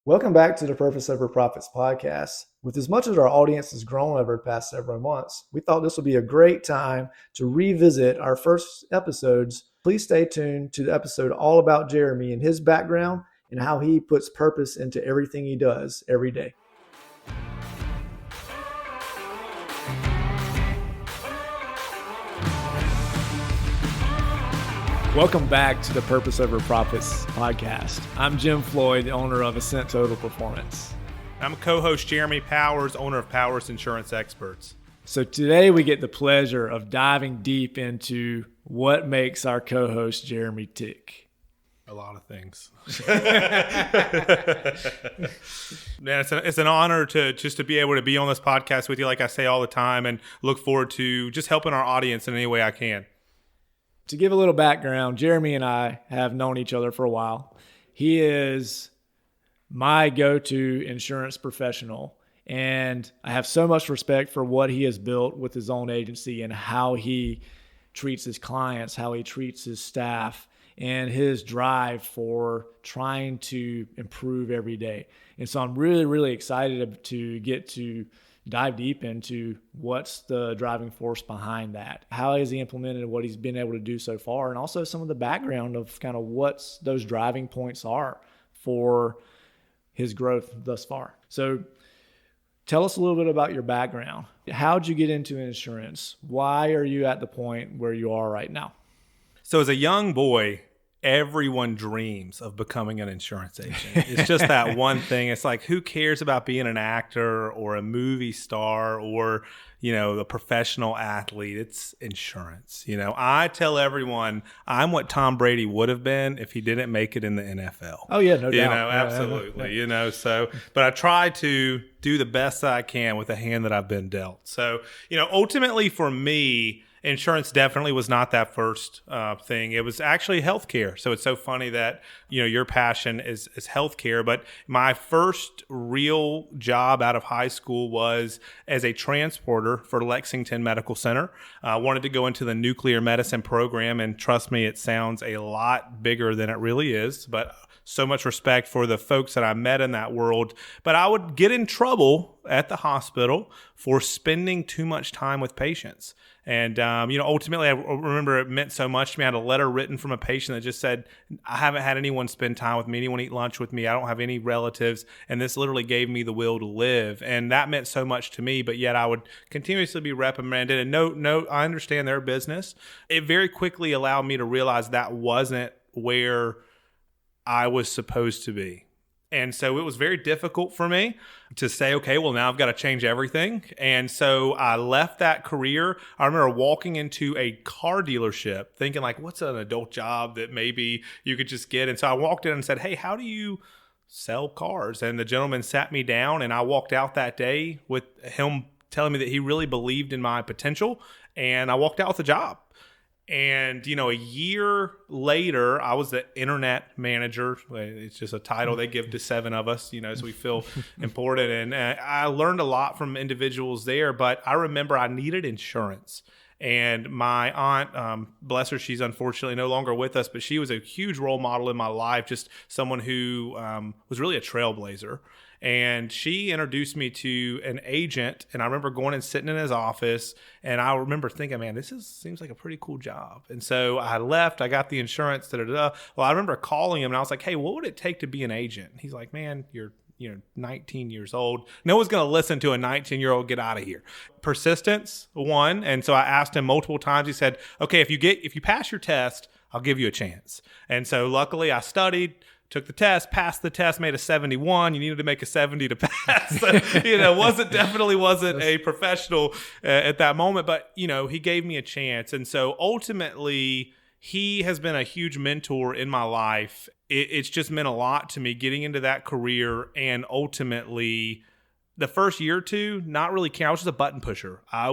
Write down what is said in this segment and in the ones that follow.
Welcome back to the Purpose Over Profits podcast. With as much as our audience has grown over the past several months, we thought this would be a great time to revisit our first episodes. Please stay tuned to the episode all about Jeremy and his background and how he puts purpose into everything he does every day. Welcome back to the Purpose Over Profits podcast. I'm Jim Floyd, the owner of Ascent Total Performance. I'm co-host Jeremy Powers, owner of Powers Insurance Experts. So today we get the pleasure of diving deep into what makes our co-host Jeremy tick. A lot of things. Man, it's an honor to be able to be on this podcast with you, like I say all the time, and look forward to just helping our audience in any way I can. To give a little background, Jeremy and I have known each other for a while. He is my go-to insurance professional, and I have so much respect for what he has built with his own agency and how he treats his clients, how he treats his staff, and his drive for trying to improve every day. And so I'm really, really excited to get to dive deep into what's the driving force behind that. How has he implemented what he's been able to do so far, and also some of the background of kind of what's those driving points are for his growth thus far. So tell us a little bit about your background. How'd you get into insurance? Why are you at the point where you are right now? So as a young boy, everyone dreams of becoming an insurance agent. It's just that one thing. It's like, who cares about being an actor or a movie star or, a professional athlete? It's insurance. I tell everyone I'm what Tom Brady would have been if he didn't make it in the NFL. Oh yeah, no doubt. Absolutely. But I try to do the best I can with the hand that I've been dealt. So, ultimately for me, insurance definitely was not that first thing. It was actually healthcare. So it's so funny that, your passion is healthcare. But my first real job out of high school was as a transporter for Lexington Medical Center. I wanted to go into the nuclear medicine program. And trust me, it sounds a lot bigger than it really is. But so much respect for the folks that I met in that world. But I would get in trouble at the hospital for spending too much time with patients. And, ultimately, I remember it meant so much to me. I had a letter written from a patient that just said, I haven't had anyone spend time with me, anyone eat lunch with me. I don't have any relatives. And this literally gave me the will to live. And that meant so much to me. But yet I would continuously be reprimanded. And no, I understand their business. It very quickly allowed me to realize that wasn't where I was supposed to be. And so it was very difficult for me to say, okay, well, now I've got to change everything. And so I left that career. I remember walking into a car dealership thinking like, what's an adult job that maybe you could just get? And so I walked in and said, hey, how do you sell cars? And the gentleman sat me down, and I walked out that day with him telling me that he really believed in my potential. And I walked out with a job. And, a year later, I was the internet manager. It's just a title they give to 7 of us, so we feel important. And I learned a lot from individuals there. But I remember I needed insurance. And my aunt, bless her, she's unfortunately no longer with us, but she was a huge role model in my life, just someone who was really a trailblazer. And she introduced me to an agent, and I remember going and sitting in his office, and I remember thinking, man, seems like a pretty cool job. And so I left, I got the insurance, Well, I remember calling him, and I was like, hey, what would it take to be an agent? And he's like, man, you're 19 years old. No one's going to listen to a 19-year-old. Get out of here. Persistence, one. And so I asked him multiple times. He said, okay, if you pass your test, I'll give you a chance. And so luckily I studied, took the test, passed the test, made a 71. You needed to make a 70 to pass. So, definitely wasn't a professional at that moment, but, he gave me a chance. And so ultimately, he has been a huge mentor in my life. It's just meant a lot to me getting into that career, and ultimately the first year or two, not really caring. I was just a button pusher. I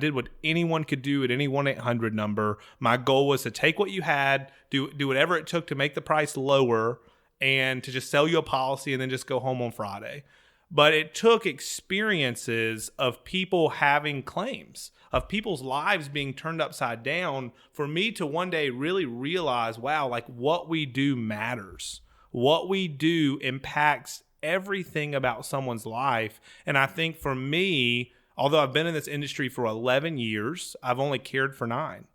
did what anyone could do at any 1-800 number. My goal was to take what you had, do whatever it took to make the price lower, and to just sell you a policy and then just go home on Friday. But it took experiences of people having claims, of people's lives being turned upside down, for me to one day really realize, wow, like what we do matters. What we do impacts everything about someone's life. And I think for me, although I've been in this industry for 11 years, I've only cared for 9.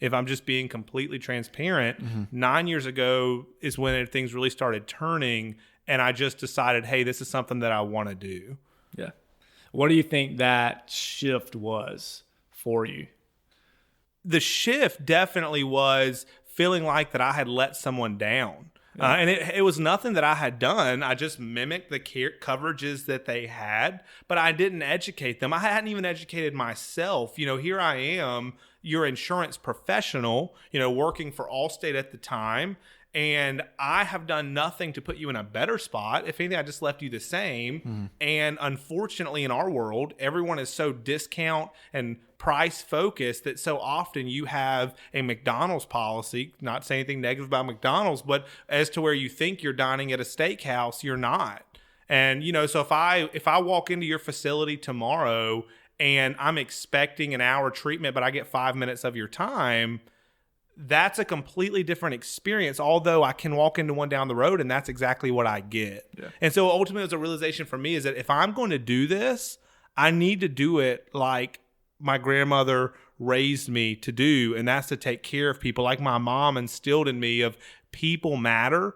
If I'm just being completely transparent, 9 years ago is when things really started turning, and I just decided, hey, this is something that I want to do. Yeah. What do you think that shift was for you? The shift definitely was feeling like that I had let someone down. And it was nothing that I had done. I just mimicked the coverages that they had, but I didn't educate them. I hadn't even educated myself. Here I am, your insurance professional, working for Allstate at the time. And I have done nothing to put you in a better spot. If anything, I just left you the same. And unfortunately, in our world, everyone is so discount and price focused that so often you have a McDonald's policy, not saying anything negative about McDonald's, but as to where you think you're dining at a steakhouse, you're not. And, so if I walk into your facility tomorrow and I'm expecting an hour treatment, but I get 5 minutes of your time, that's a completely different experience, although I can walk into one down the road and that's exactly what I get. Yeah. And so ultimately, it was a realization for me is that if I'm going to do this, I need to do it like my grandmother raised me to do, and that's to take care of people, like my mom instilled in me of people matter,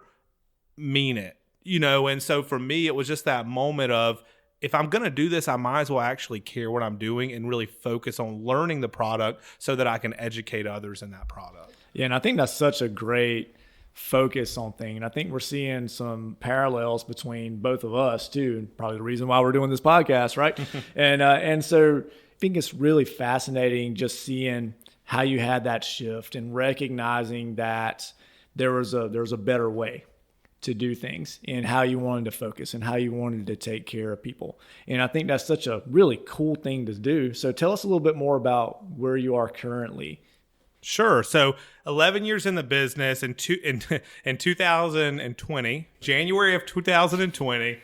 mean it. And so for me, it was just that moment of, if I'm going to do this, I might as well actually care what I'm doing and really focus on learning the product so that I can educate others in that product. Yeah, and I think that's such a great focus on thing. And I think we're seeing some parallels between both of us too, and probably the reason why we're doing this podcast, right? And so I think it's really fascinating just seeing how you had that shift and recognizing that there was a better way to do things and how you wanted to focus and how you wanted to take care of people. And I think that's such a really cool thing to do. So tell us a little bit more about where you are currently. Sure. So 11 years in the business. In 2020, January of 2020,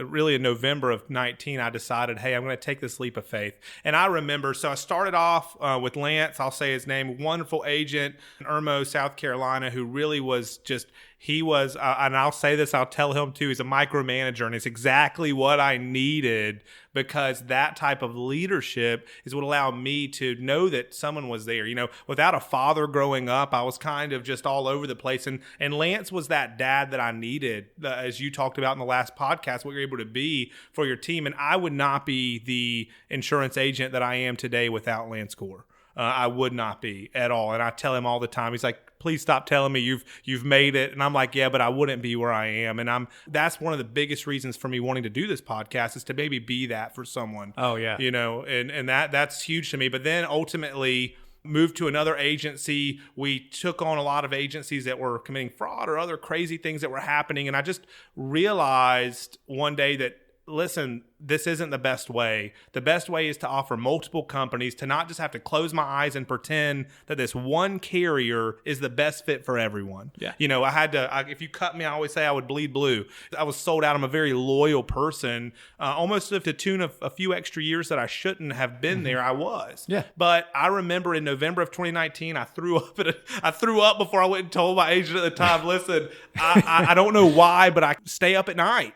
really in November of 19, I decided, hey, I'm going to take this leap of faith. And I remember, so I started off with Lance, I'll say his name, wonderful agent in Irmo, South Carolina, who really was just, and I'll say this, I'll tell him too, he's a micromanager, and it's exactly what I needed, because that type of leadership is what allowed me to know that someone was there. Without a father growing up, I was kind of just all over the place. And Lance was that dad that I needed, as you talked about in the last podcast, what you're able to be for your team. And I would not be the insurance agent that I am today without Lance Gore. I would not be at all. And I tell him all the time, he's like, please stop telling me you've made it. And I'm like, yeah, but I wouldn't be where I am. And that's one of the biggest reasons for me wanting to do this podcast, is to maybe be that for someone. Oh yeah. And that's huge to me. But then ultimately moved to another agency. We took on a lot of agencies that were committing fraud or other crazy things that were happening. And I just realized one day that, listen, this isn't the best way. The best way is to offer multiple companies, to not just have to close my eyes and pretend that this one carrier is the best fit for everyone. Yeah. If you cut me, I always say I would bleed blue. I was sold out. I'm a very loyal person, almost to the tune of a few extra years that I shouldn't have been there. I was. Yeah. But I remember in November of 2019, I threw up before I went and told my agent at the time, listen, I don't know why, but I stay up at night.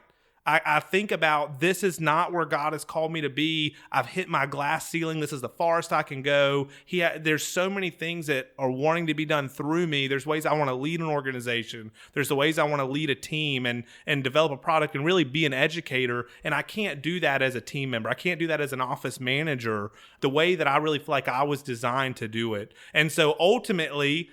I think about, this is not where God has called me to be. I've hit my glass ceiling. This is the farthest I can go. There's so many things that are wanting to be done through me. There's ways I want to lead an organization. There's the ways I want to lead a team and develop a product and really be an educator. And I can't do that as a team member. I can't do that as an office manager the way that I really feel like I was designed to do it. And so ultimately,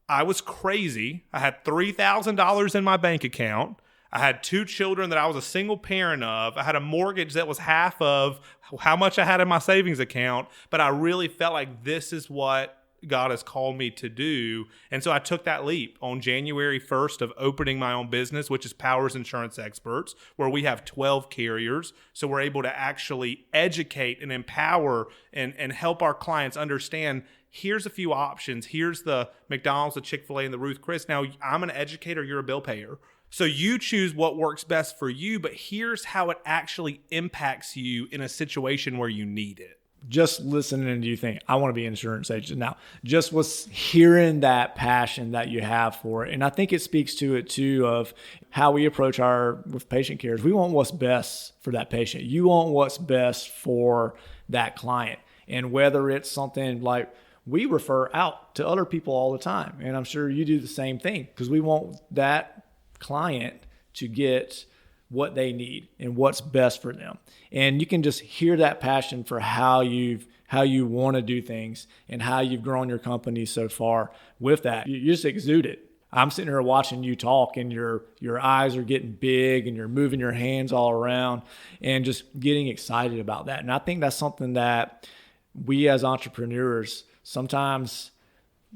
I was crazy. I had $3,000 in my bank account. I had 2 children that I was a single parent of. I had a mortgage that was half of how much I had in my savings account. But I really felt like this is what God has called me to do. And so I took that leap on January 1st of opening my own business, which is Powers Insurance Experts, where we have 12 carriers. So we're able to actually educate and empower and help our clients understand, here's a few options. Here's the McDonald's, the Chick-fil-A, and the Ruth Chris. Now, I'm an educator. You're a bill payer. So you choose what works best for you, but here's how it actually impacts you in a situation where you need it. just listening to you think, I want to be an insurance agent. Now, just was hearing that passion that you have for it. And I think it speaks to it too of how we approach with patient cares. We want what's best for that patient. You want what's best for that client. And whether it's something like we refer out to other people all the time. And I'm sure you do the same thing because we want that client to get what they need and what's best for them. And you can just hear that passion for how you want to do things and how you've grown your company so far with that. You just exude it. I'm sitting here watching you talk and your eyes are getting big and you're moving your hands all around and just getting excited about that. And I think that's something that we as entrepreneurs, sometimes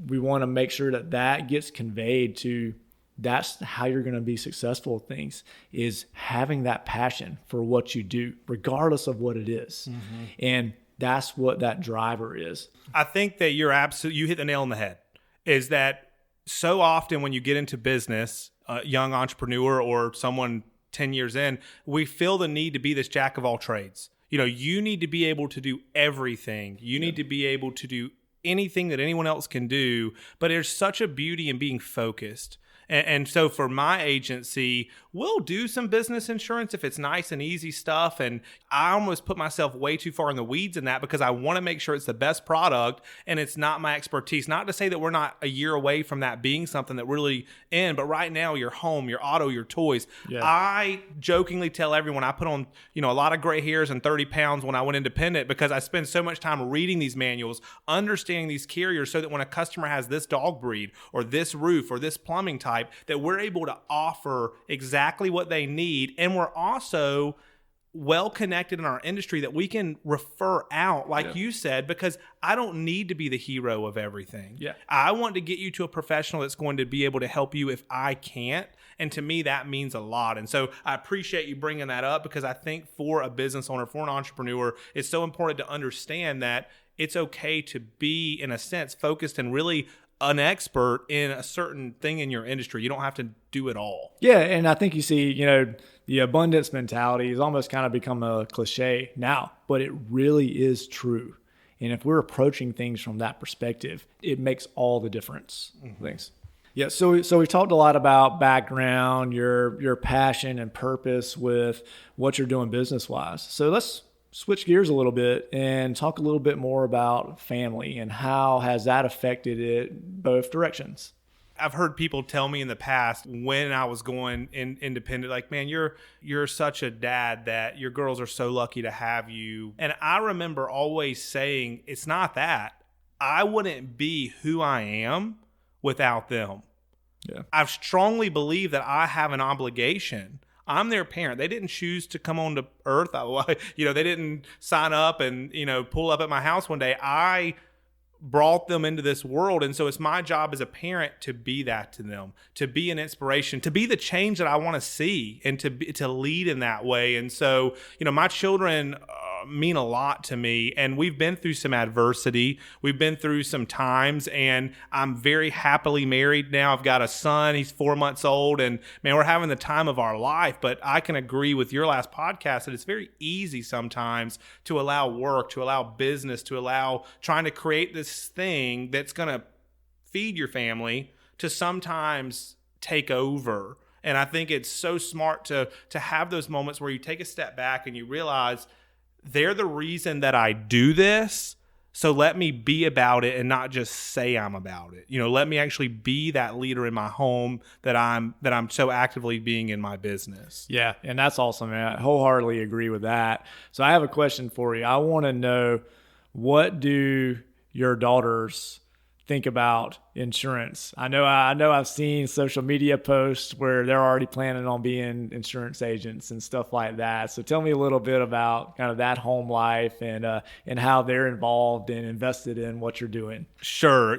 we want to make sure that gets conveyed to. That's how you're going to be successful with things, is having that passion for what you do, regardless of what it is. Mm-hmm. And that's what that driver is. I think that you hit the nail on the head, is that so often when you get into business, a young entrepreneur or someone 10 years in, we feel the need to be this jack of all trades. You need to be able to do everything. You need to be able to do anything that anyone else can do, but there's such a beauty in being focused. And so for my agency, we'll do some business insurance if it's nice and easy stuff. And I almost put myself way too far in the weeds in that because I want to make sure it's the best product and it's not my expertise. Not to say that we're not a year away from that being something that really in, but right now your home, your auto, your toys. Yeah. I jokingly tell everyone I put on, a lot of gray hairs and 30 pounds when I went independent because I spend so much time reading these manuals, understanding these carriers so that when a customer has this dog breed or this roof or this plumbing type, that we're able to offer exactly what they need. And we're also well connected in our industry that we can refer out, like you said, because I don't need to be the hero of everything. Yeah. I want to get you to a professional that's going to be able to help you if I can't. And to me, that means a lot. And so I appreciate you bringing that up because I think for a business owner, for an entrepreneur, it's so important to understand that it's okay to be, in a sense, focused and really an expert in a certain thing in your industry. You don't have to do it all. Yeah, and I think you see, the abundance mentality has almost kind of become a cliche now, but it really is true. And if we're approaching things from that perspective, it makes all the difference. Mm-hmm. Thanks. Yeah, so we talked a lot about background, your passion and purpose with what you're doing business-wise. So let's switch gears a little bit and talk a little bit more about family and how has that affected it both directions. I've heard people tell me in the past when I was going independent, like, man, you're such a dad that your girls are so lucky to have you. And I remember always saying, it's not that. I wouldn't be who I am without them. Yeah. I strongly believe that I have an obligation. I'm their parent. They didn't choose to come on to earth. They didn't sign up and, pull up at my house one day. I brought them into this world. And so it's my job as a parent to be that to them, to be an inspiration, to be the change that I want to see and to lead in that way. And so, my children mean a lot to me, and we've been through some adversity. We've been through some times, and I'm very happily married now. I've got a son. He's 4 months old, and man, we're having the time of our life. But I can agree with your last podcast that it's very easy sometimes to allow work, to allow business, to allow trying to create this thing that's going to feed your family to sometimes take over. And I think it's so smart to have those moments where you take a step back and you realize they're the reason that I do this. So let me be about it and not just say I'm about it. Let me actually be that leader in my home that I'm so actively being in my business. Yeah, and that's awesome, man. I wholeheartedly agree with that. So I have a question for you. I want to know, what do your daughters think about insurance? I know I've seen social media posts where they're already planning on being insurance agents and stuff like that. So tell me a little bit about kind of that home life and how they're involved and invested in what you're doing. Sure.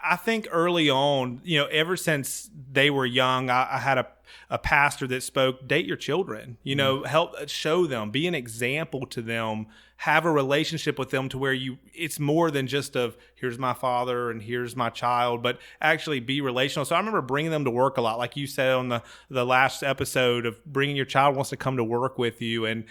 I think early on, ever since they were young, I had a a pastor that spoke, date your children, help show them, be an example to them, have a relationship with them to where it's more than just here's my father and here's my child, but actually be relational. So I remember bringing them to work a lot, like you said on the last episode, of bringing your child wants to come to work with you. And,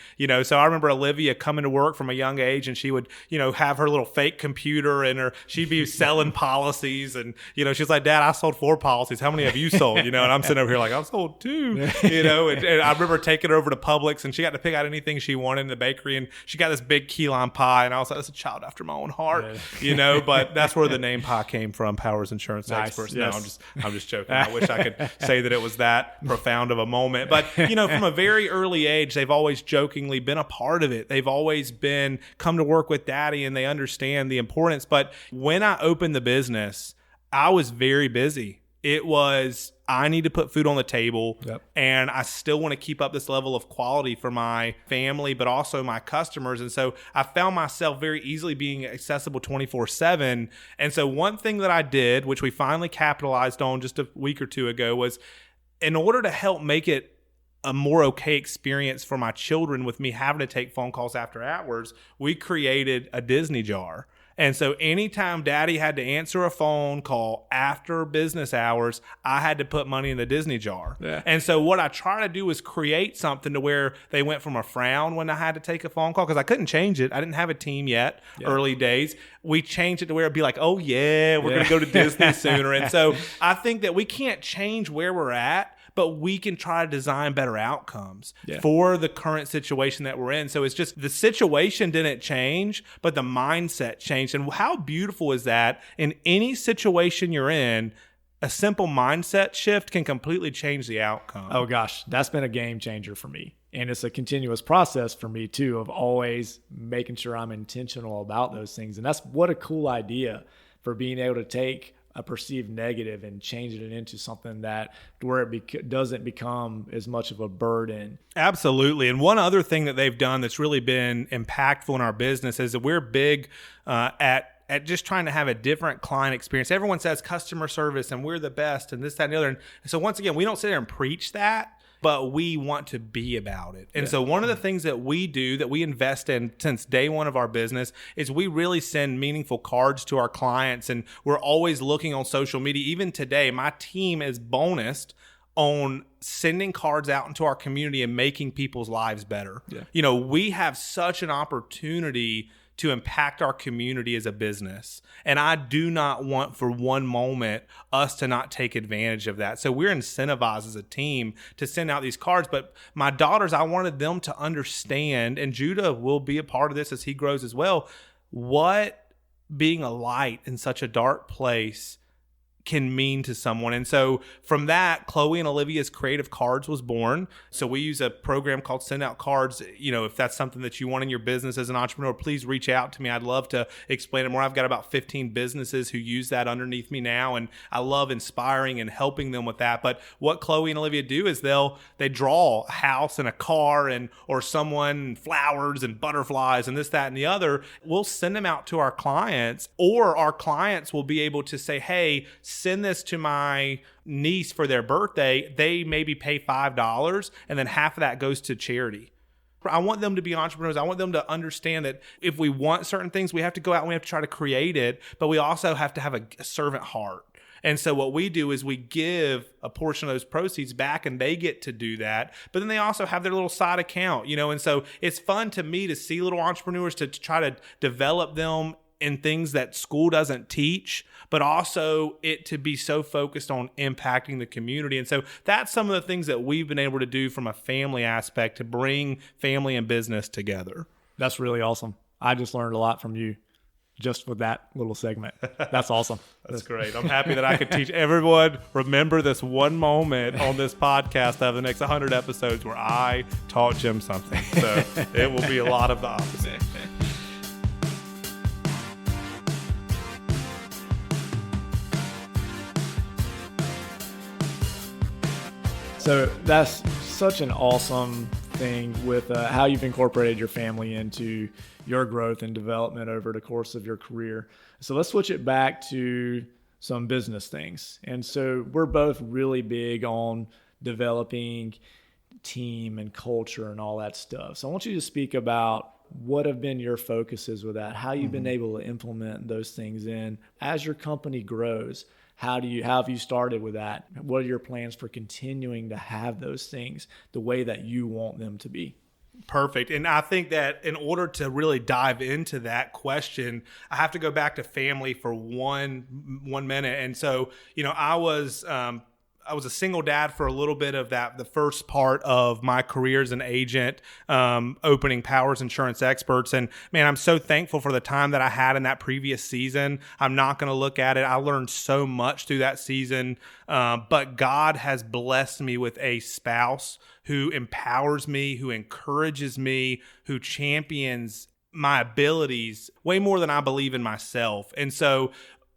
so I remember Olivia coming to work from a young age, and she would, have her little fake computer and she'd be selling policies. And, she's like, Dad, I sold 4 policies. How many have you sold? And I'm sitting over here like, I've sold 2, and I remember taking her over to Publix, and she got to pick out anything she wanted in the bakery. And she got this big key lime pie, and I was like, that's a child after my own heart, but that's where the name Pie came from, Powers Insurance Experts. Yes. No, I'm just joking. I wish I could say that it was that profound of a moment, but from a very early age, they've always jokingly been a part of it. They've always been come to work with Daddy, and they understand the importance. But when I opened the business, I was very busy. It was, I need to put food on the table, and I still want to keep up this level of quality for my family, but also my customers. And so I found myself very easily being accessible 24/7. And so one thing that I did, which we finally capitalized on just a week or 2 ago, was in order to help make it a more okay experience for my children with me having to take phone calls after hours, we created a Disney jar. And so anytime Daddy had to answer a phone call after business hours, I had to put money in the Disney jar. Yeah. And so what I try to do is create something to where they went from a frown when I had to take a phone call, because I couldn't change it. I didn't have a team yet, early days. We changed it to where it'd be like, oh yeah, we're going to go to Disney sooner. And so I think that we can't change where we're at, but we can try to design better outcomes for the current situation that we're in. So it's just the situation didn't change, but the mindset changed. And how beautiful is that? In any situation you're in, a simple mindset shift can completely change the outcome. Oh gosh, that's been a game changer for me. And it's a continuous process for me too, of always making sure I'm intentional about those things. And that's what a cool idea for being able to take a perceived negative and changing it into something that where it doesn't become as much of a burden. Absolutely. And one other thing that they've done that's really been impactful in our business is that we're big at just trying to have a different client experience. Everyone says customer service and we're the best and this, that, and the other. And so once again, we don't sit there and preach that, but we want to be about it. And so one of the things that we do, that we invest in since day one of our business, is we really send meaningful cards to our clients. And we're always looking on social media. Even today, my team is bonused on sending cards out into our community and making people's lives better. We have such an opportunity to impact our community as a business. And I do not want for one moment us to not take advantage of that. So we're incentivized as a team to send out these cards. But my daughters, I wanted them to understand, and Judah will be a part of this as he grows as well, what being a light in such a dark place can mean to someone. And so from that, Chloe and Olivia's Creative Cards was born. So we use a program called Send Out Cards. If that's something that you want in your business as an entrepreneur, please reach out to me. I'd love to explain it more. I've got about 15 businesses who use that underneath me now, and I love inspiring and helping them with that. But what Chloe and Olivia do is they draw a house and a car or someone, flowers and butterflies and this, that, and the other. We'll send them out to our clients, or our clients will be able to say, hey, send this to my niece for their birthday. They maybe pay $5, and then half of that goes to charity. I want them to be entrepreneurs. I want them to understand that if we want certain things, we have to go out and we have to try to create it, but we also have to have a servant heart. And so what we do is we give a portion of those proceeds back, and they get to do that. But then they also have their little side account, and so it's fun to me to see little entrepreneurs, to try to develop them in things that school doesn't teach, but also it to be so focused on impacting the community. And so that's some of the things that we've been able to do from a family aspect to bring family and business together. That's really awesome. I just learned a lot from you just with that little segment. That's awesome. That's great. I'm happy that I could teach everyone. Remember this one moment on this podcast of the next 100 episodes where I taught Jim something. So it will be a lot of the opposite. So that's such an awesome thing with how you've incorporated your family into your growth and development over the course of your career. So let's switch it back to some business things. And so we're both really big on developing team and culture and all that stuff. So I want you to speak about what have been your focuses with that, how you've been able to implement those things in as your company grows. How have you started with that? What are your plans for continuing to have those things the way that you want them to be? Perfect. And I think that in order to really dive into that question, I have to go back to family for one minute. And so, I was a single dad for a little bit of that, the first part of my career as an agent, opening Powers Insurance Experts. And man, I'm so thankful for the time that I had in that previous season. I'm not going to look at it. I learned so much through that season. But God has blessed me with a spouse who empowers me, who encourages me, who champions my abilities way more than I believe in myself. And so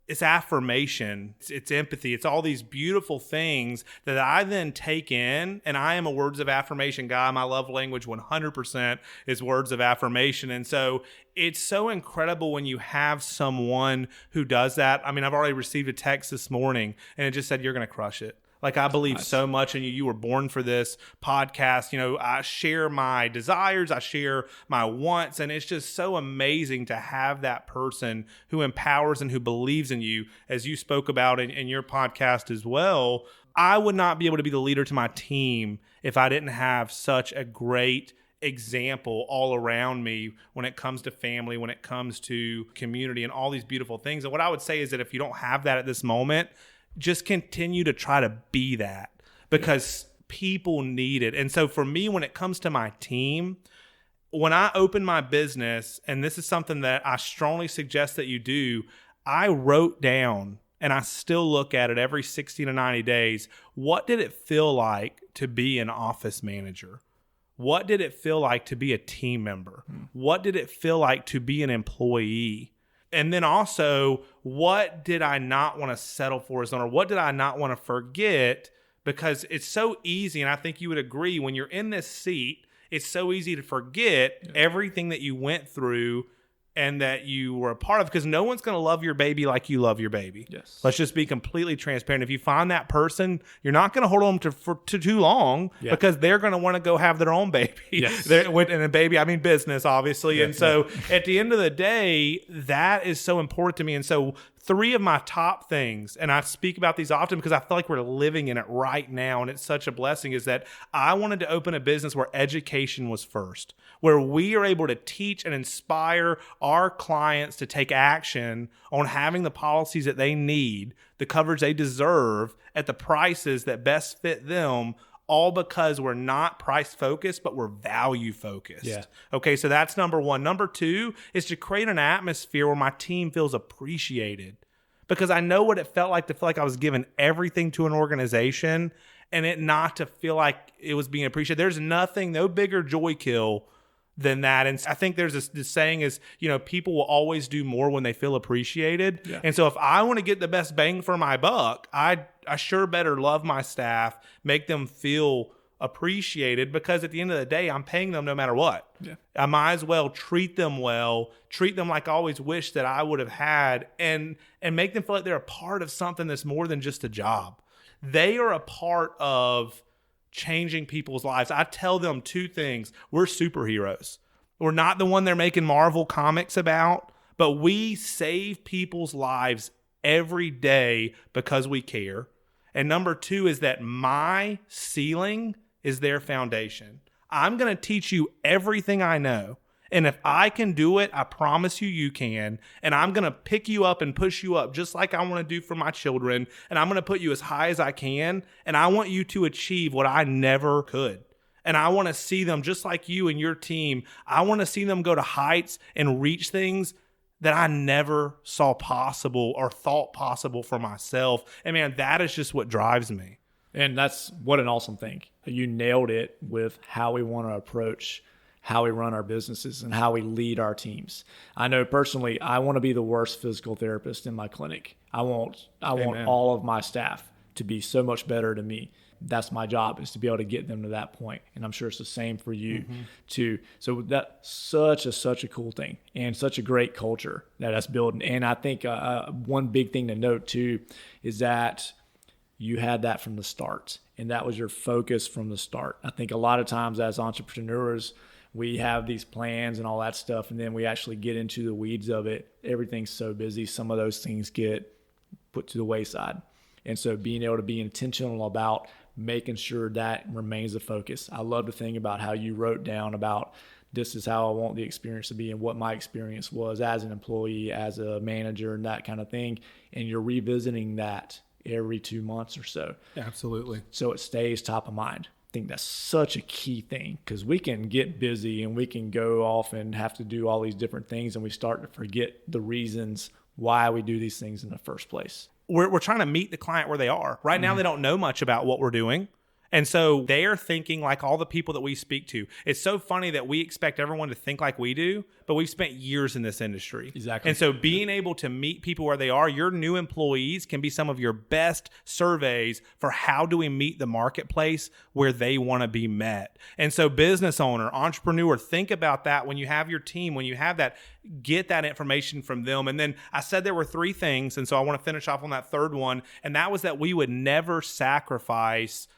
it's affirmation, it's empathy, it's all these beautiful things that I then take in, and I am a words of affirmation guy. My love language 100% is words of affirmation. And so it's so incredible when you have someone who does that. I mean, I've already received a text this morning, and it just said, "You're going to crush it." Like, I believe so much in you. You were born for this podcast. I share my desires. I share my wants. And it's just so amazing to have that person who empowers and who believes in you, as you spoke about in your podcast as well. I would not be able to be the leader to my team if I didn't have such a great example all around me when it comes to family, when it comes to community, and all these beautiful things. And what I would say is that if you don't have that at this moment, just continue to try to be that, because people need it. And so for me, when it comes to my team, when I open my business, and this is something that I strongly suggest that you do, I wrote down, and I still look at it every 60 to 90 days, what did it feel like to be an office manager? What did it feel like to be a team member? What did it feel like to be an employee? And then also, what did I not want to settle for as an owner? What did I not want to forget? Because it's so easy, and I think you would agree, when you're in this seat, it's so easy to forget everything that you went through and that you were a part of, because no one's going to love your baby like you love your baby. Yes. Let's just be completely transparent. If you find that person, you're not going to hold them for too long, because they're going to want to go have their own baby. Yes. And a baby, I mean business, obviously. And so at the end of the day, that is so important to me. And so 3 of my top things, and I speak about these often because I feel like we're living in it right now, and it's such a blessing, is that I wanted to open a business where education was first, where we are able to teach and inspire our clients to take action on having the policies that they need, the coverage they deserve, at the prices that best fit them, all because we're not price focused, but we're value focused. Yeah. Okay, so that's number 1. Number 2 is to create an atmosphere where my team feels appreciated, because I know what it felt like to feel like I was giving everything to an organization and it not to feel like it was being appreciated. There's no bigger joy kill than that. And I think there's this saying is, people will always do more when they feel appreciated. Yeah. And so if I want to get the best bang for my buck, I sure better love my staff, make them feel appreciated, because at the end of the day, I'm paying them no matter what. Yeah. I might as well treat them well, treat them like I always wish that I would have had, and make them feel like they're a part of something that's more than just a job. They are a part of changing people's lives. I tell them 2 things. We're superheroes. We're not the one they're making Marvel comics about, but we save people's lives every day because we care. And number 2 is that my ceiling is their foundation. I'm going to teach you everything I know. And if I can do it, I promise you can. And I'm going to pick you up and push you up just like I want to do for my children. And I'm going to put you as high as I can. And I want you to achieve what I never could. And I want to see them, just like you and your team, I want to see them go to heights and reach things that I never saw possible or thought possible for myself. And man, that is just what drives me. And that's what an awesome thing. You nailed it with how we want to approach how we run our businesses and how we lead our teams. I know personally, I want to be the worst physical therapist in my clinic. I want all of my staff to be so much better than me. That's my job, is to be able to get them to that point. And I'm sure it's the same for you too. So that's such a cool thing, and such a great culture that's building. And I think one big thing to note too is that you had that from the start. and that was your focus from the start. I think a lot of times as entrepreneurs, we have these plans and all that stuff, and then we actually get into the weeds of it. Everything's so busy. Some of those things get put to the wayside. And so being able to be intentional about making sure that remains the focus. I love to think about how you wrote down about this is how I want the experience to be and what my experience was as an employee, as a manager, and that kind of thing. And you're revisiting that every 2 months or so. Absolutely. So it stays top of mind. I think that's such a key thing, because we can get busy and we can go off and have to do all these different things, and we start to forget the reasons why we do these things in the first place. We're trying to meet the client where they are. Right now, they don't know much about what we're doing. And so they are thinking like all the people that we speak to. It's so funny that we expect everyone to think like we do, but we've spent years in this industry. Exactly. And so being able to meet people where they are, your new employees can be some of your best surveys for how do we meet the marketplace where they want to be met. And so business owner, entrepreneur, think about that when you have your team, when you have that, get that information from them. And then I said there were 3 things. And so I want to finish off on that third one. And that was that we would never sacrifice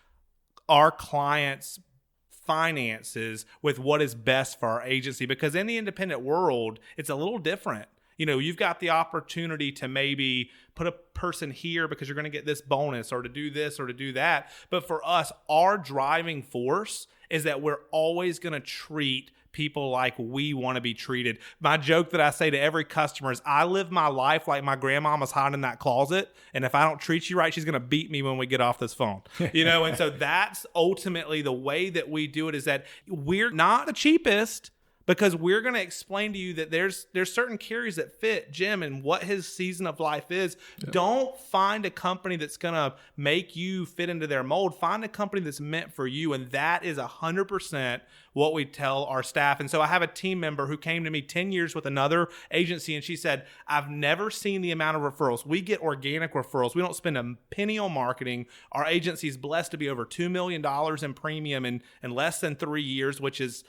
our clients' finances with what is best for our agency, because in the independent world, it's a little different. You know, you've got the opportunity to maybe put a person here because you're going to get this bonus, or to do this or to do that. But for us, our driving force is that we're always going to treat people like we want to be treated. My joke that I say to every customer is, I live my life like my grandmama's hiding in that closet, and if I don't treat you right, she's going to beat me when we get off this phone. You know, and so that's ultimately the way that we do it, is that we're not the cheapest, because we're going to explain to you that there's certain carriers that fit Jim and what his season of life is. Yeah. Don't find a company that's going to make you fit into their mold. Find a company that's meant for you. And that is 100% what we tell our staff. And so I have a team member who came to me 10 years with another agency, and she said, I've never seen the amount of referrals. We get organic referrals. We don't spend a penny on marketing. Our agency is blessed to be over $2 million in premium in less than 3 years, which is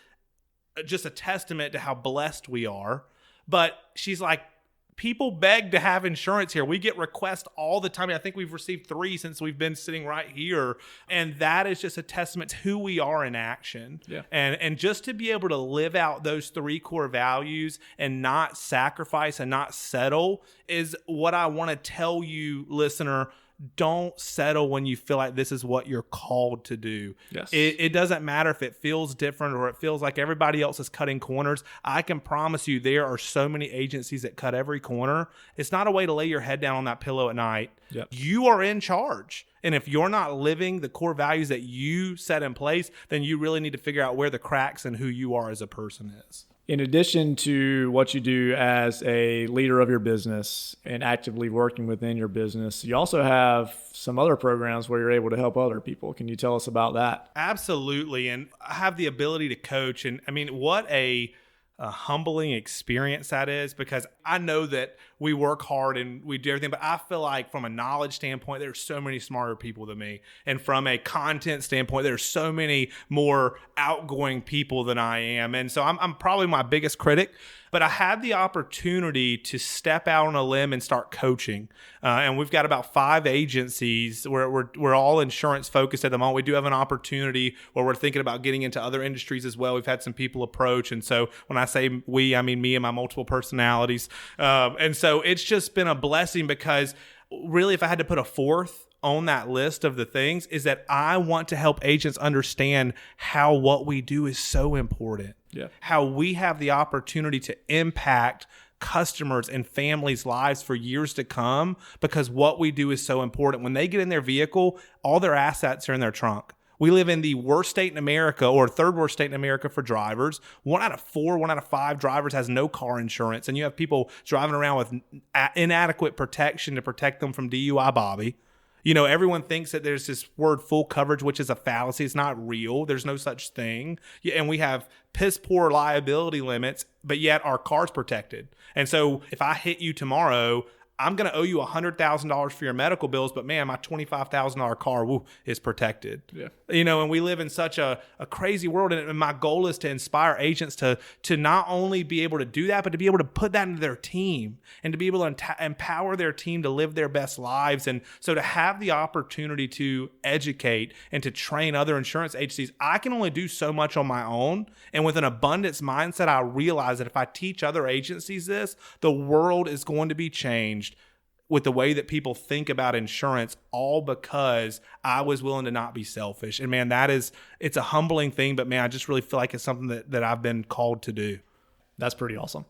just a testament to how blessed we are. But she's like, people beg to have insurance here. We get requests all the time. I think we've received 3 since we've been sitting right here. And that is just a testament to who we are in action. Yeah. And just to be able to live out those 3 core values and not sacrifice and not settle is what I want to tell you, listener. Don't settle when you feel like this is what you're called to do. Yes. It doesn't matter if it feels different or it feels like everybody else is cutting corners. I can promise you there are so many agencies that cut every corner. It's not a way to lay your head down on that pillow at night. Yep. You are in charge. And if you're not living the core values that you set in place, then you really need to figure out where the cracks in who you are as a person is. In addition to what you do as a leader of your business and actively working within your business, you also have some other programs where you're able to help other people. Can you tell us about that? Absolutely. And I have the ability to coach. And I mean, what a humbling experience that is, because I know that we work hard and we do everything, but I feel like from a knowledge standpoint, there's so many smarter people than me. And from a content standpoint, there's so many more outgoing people than I am. And so I'm probably my biggest critic, but I had the opportunity to step out on a limb and start coaching. And we've got about 5 agencies where we're all insurance focused at the moment. We do have an opportunity where we're thinking about getting into other industries as well. We've had some people approach. And so when I say we, I mean me and my multiple personalities. And so it's just been a blessing, because really, if I had to put a 4th on that list of the things, is that I want to help agents understand how what we do is so important. Yeah. How we have the opportunity to impact customers and families' lives for years to come, because what we do is so important. When they get in their vehicle, all their assets are in their trunk. We live in the worst state in America, or 3rd worst state in America for drivers. 1 out of 4, 1 out of 5 drivers has no car insurance. And you have people driving around with inadequate protection to protect them from DUI Bobby. You know, everyone thinks that there's this word full coverage, which is a fallacy. It's not real. There's no such thing. And we have piss poor liability limits, but yet our car's protected. And so if I hit you tomorrow, I'm going to owe you $100,000 for your medical bills, but man, my $25,000 car is protected. Yeah. And we live in such a crazy world. And my goal is to inspire agents to not only be able to do that, but to be able to put that into their team and to be able to empower their team to live their best lives. And so to have the opportunity to educate and to train other insurance agencies, I can only do so much on my own. And with an abundance mindset, I realize that if I teach other agencies this, the world is going to be changed with the way that people think about insurance, all because I was willing to not be selfish. And man, it's a humbling thing, but man, I just really feel like it's something that I've been called to do. That's pretty awesome.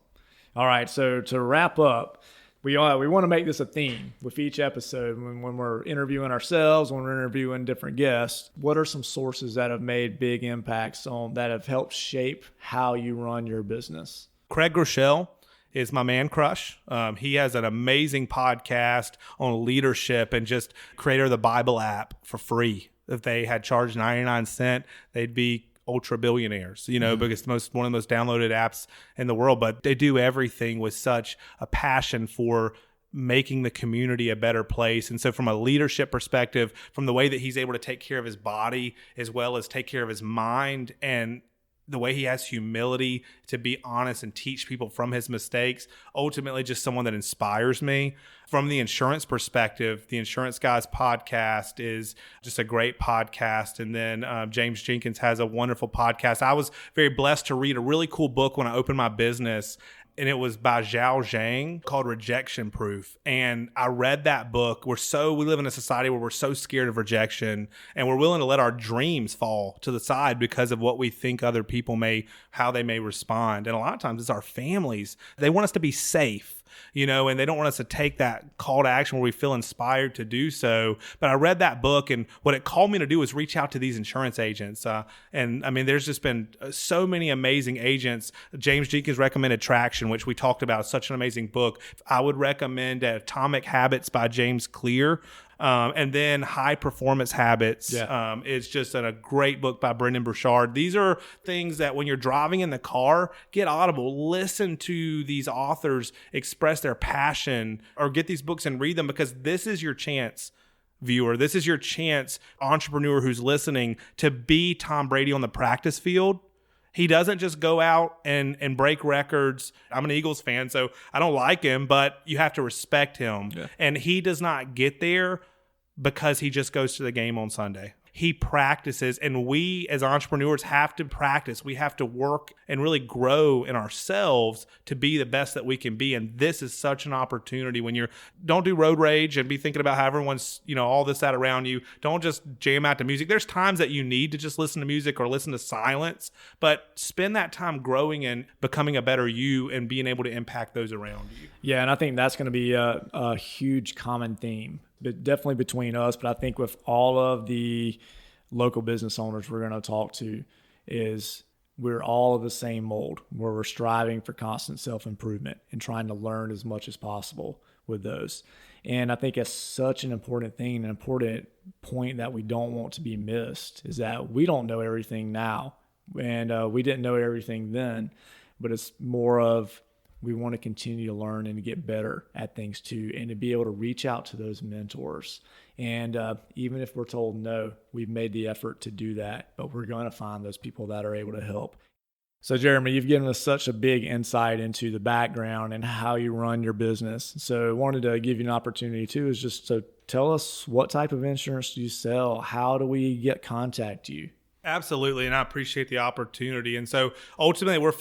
All right. So to wrap up, we want to make this a theme with each episode when we're interviewing ourselves, when we're interviewing different guests. What are some sources that have made big impacts that have helped shape how you run your business? Craig Groeschel is my man crush. He has an amazing podcast on leadership and just creator of the Bible app for free. If they had charged 99 cents, they'd be ultra billionaires, because it's one of the most downloaded apps in the world. But they do everything with such a passion for making the community a better place. And so from a leadership perspective, from the way that he's able to take care of his body as well as take care of his mind, and the way he has humility to be honest and teach people from his mistakes, ultimately just someone that inspires me. From the insurance perspective, the Insurance Guys podcast is just a great podcast. And then James Jenkins has a wonderful podcast. I was very blessed to read a really cool book when I opened my business, and it was by Zhao Zhang called Rejection Proof. And I read that book. We live in a society where we're so scared of rejection, and we're willing to let our dreams fall to the side because of what we think other people how they may respond. And a lot of times it's our families. They want us to be safe, and they don't want us to take that call to action where we feel inspired to do so. But I read that book, and what it called me to do was reach out to these insurance agents. And I mean, there's just been so many amazing agents. James Jenkins recommended Traction, which we talked about. It's such an amazing book. I would recommend Atomic Habits by James Clear. And then High Performance Habits is just a great book by Brendan Burchard. These are things that when you're driving in the car, get Audible, listen to these authors express their passion, or get these books and read them, because this is your chance, viewer. This is your chance, entrepreneur who's listening, to be Tom Brady on the practice field. He doesn't just go out and break records. I'm an Eagles fan, so I don't like him, but you have to respect him. Yeah. And he does not get there because he just goes to the game on Sunday. He practices, and we as entrepreneurs have to practice. We have to work and really grow in ourselves to be the best that we can be. And this is such an opportunity when don't do road rage and be thinking about how everyone's, all this, that around you. Don't just jam out to music. There's times that you need to just listen to music or listen to silence, but spend that time growing and becoming a better you and being able to impact those around you. Yeah. And I think that's going to be a huge common theme, but definitely between us. But I think with all of the local business owners we're going to talk to, is we're all of the same mold, where we're striving for constant self-improvement and trying to learn as much as possible with those. And I think it's such an important thing, an important point that we don't want to be missed, is that we don't know everything now, and we didn't know everything then, but it's more of, we want to continue to learn and to get better at things too, and to be able to reach out to those mentors. And even if we're told no, we've made the effort to do that, but we're going to find those people that are able to help. So Jeremy, you've given us such a big insight into the background and how you run your business. So I wanted to give you an opportunity too, is just to tell us, what type of insurance do you sell? How do we contact you? Absolutely, and I appreciate the opportunity. And so ultimately, we're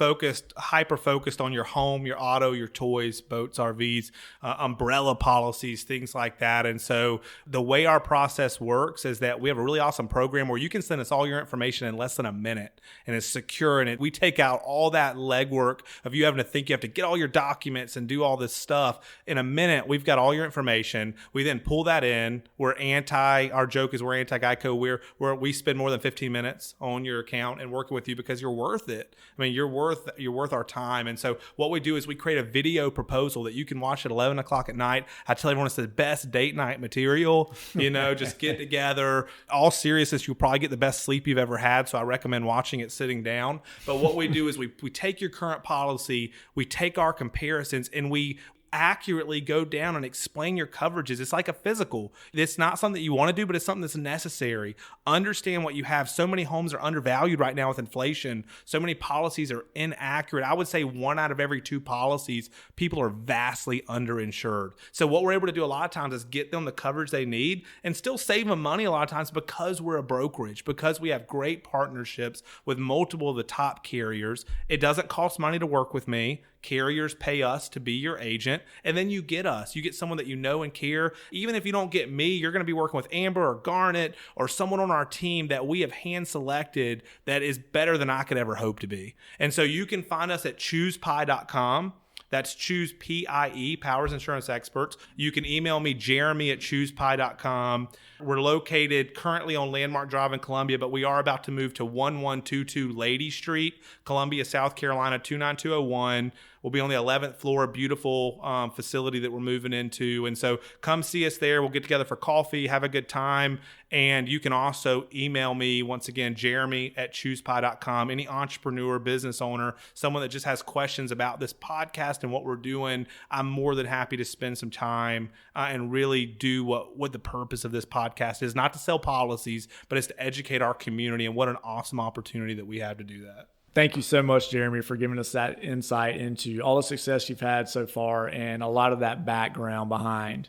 hyper-focused on your home, your auto, your toys, boats, RVs, umbrella policies, things like that. And so the way our process works is that we have a really awesome program where you can send us all your information in less than a minute, and it's secure. And we take out all that legwork of you having to think you have to get all your documents and do all this stuff. In a minute, we've got all your information. We then pull that in. Our joke is we're anti-GEICO. We spend more than 15 minutes on your account and working with you because you're worth it. I mean, you're worth our time. And so what we do is we create a video proposal that you can watch at 11 o'clock at night. I tell everyone it's the best date night material, just get together. All seriousness, you'll probably get the best sleep you've ever had. So I recommend watching it sitting down. But what we do is we take your current policy, we take our comparisons, and we accurately go down and explain your coverages. It's like a physical. It's not something that you want to do, but it's something that's necessary. Understand what you have. So many homes are undervalued right now with inflation. So many policies are inaccurate. I would say 1 out of every 2 policies, people are vastly underinsured. So what we're able to do a lot of times is get them the coverage they need and still save them money a lot of times because we're a brokerage, because we have great partnerships with multiple of the top carriers. It doesn't cost money to work with me. Carriers pay us to be your agent, and then you get us. You get someone that you know and care. Even if you don't get me, you're going to be working with Amber or Garnet or someone on our team that we have hand selected that is better than I could ever hope to be. And so you can find us at choosepie.com. That's Choose PIE, Powers Insurance Experts. You can email me, Jeremy at choosepie.com. We're located currently on Landmark Drive in Columbia, but we are about to move to 1122 Lady Street, Columbia, South Carolina, 29201. We'll be on the 11th floor, beautiful facility that we're moving into. And so come see us there. We'll get together for coffee, have a good time. And you can also email me, once again, Jeremy at choosepie.com. Any entrepreneur, business owner, someone that just has questions about this podcast and what we're doing, I'm more than happy to spend some time and really do what the purpose of this podcast is. Not to sell policies, but it's to educate our community. And what an awesome opportunity that we have to do that. Thank you so much, Jeremy, for giving us that insight into all the success you've had so far and a lot of that background behind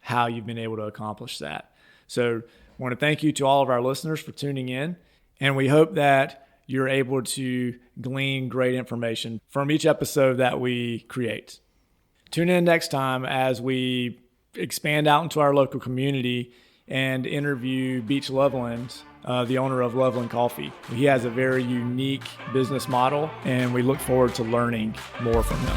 how you've been able to accomplish that. So I want to thank you to all of our listeners for tuning in, and we hope that you're able to glean great information from each episode that we create. Tune in next time as we expand out into our local community and interview Beach Loveland, the owner of Loveland Coffee. He has a very unique business model, and we look forward to learning more from him.